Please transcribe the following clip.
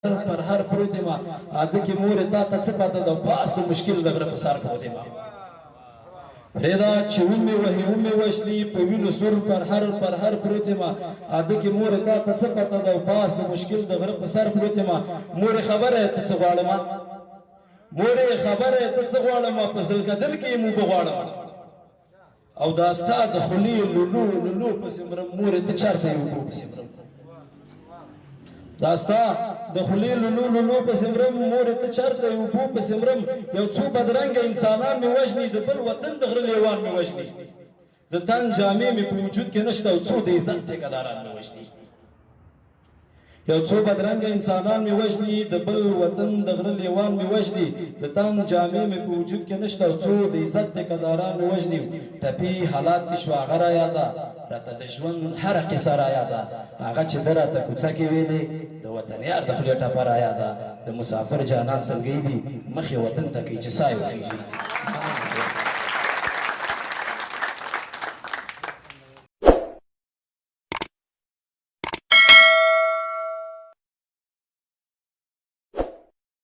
پر هر پروت ما اده کې مور تا ته څه پته ده پاس د مشکل د غره په سر پروت ما پرېدا چې ومې وهي ومې وشلي په وینو سور پر هر پروت ما اده کې مور تا ته څه پته ده پاس د مشکل د غره په سر پروت ما مور خبره ته څه غواړم مور خبره ته څه غواړم په زلګدل کې مو بغواړم او دا ستا د خلی لولو پسې مرم مور ته چرته یو پسې مرم دا ستا د خلی لولو پسې مرم مور ته چرته یو پسې مرم یو څو بدرنګه انسانان مې وژني د بل وطن د غره لیوان مې وژني د تن جامې مې په وجود کې نشته او څو د عزت ټیکهداران مې وژني یو څو بدرنګه انسانان مې وژني د بل وطن د غره لیوان مې وژني د تن جامې مې په وجود کې نشته او څو د عزت ټیکهداران مې وژني ټپي حالات کې شو هغه راياده راته د ژوند هره قصه راياده هغه چې ده راته کوڅه کې ویلې د وطن یار د خولې ټپه راياده د مسافر جانان سلګۍ دي مخې وطن ته کوي چې ساه یې وخیږي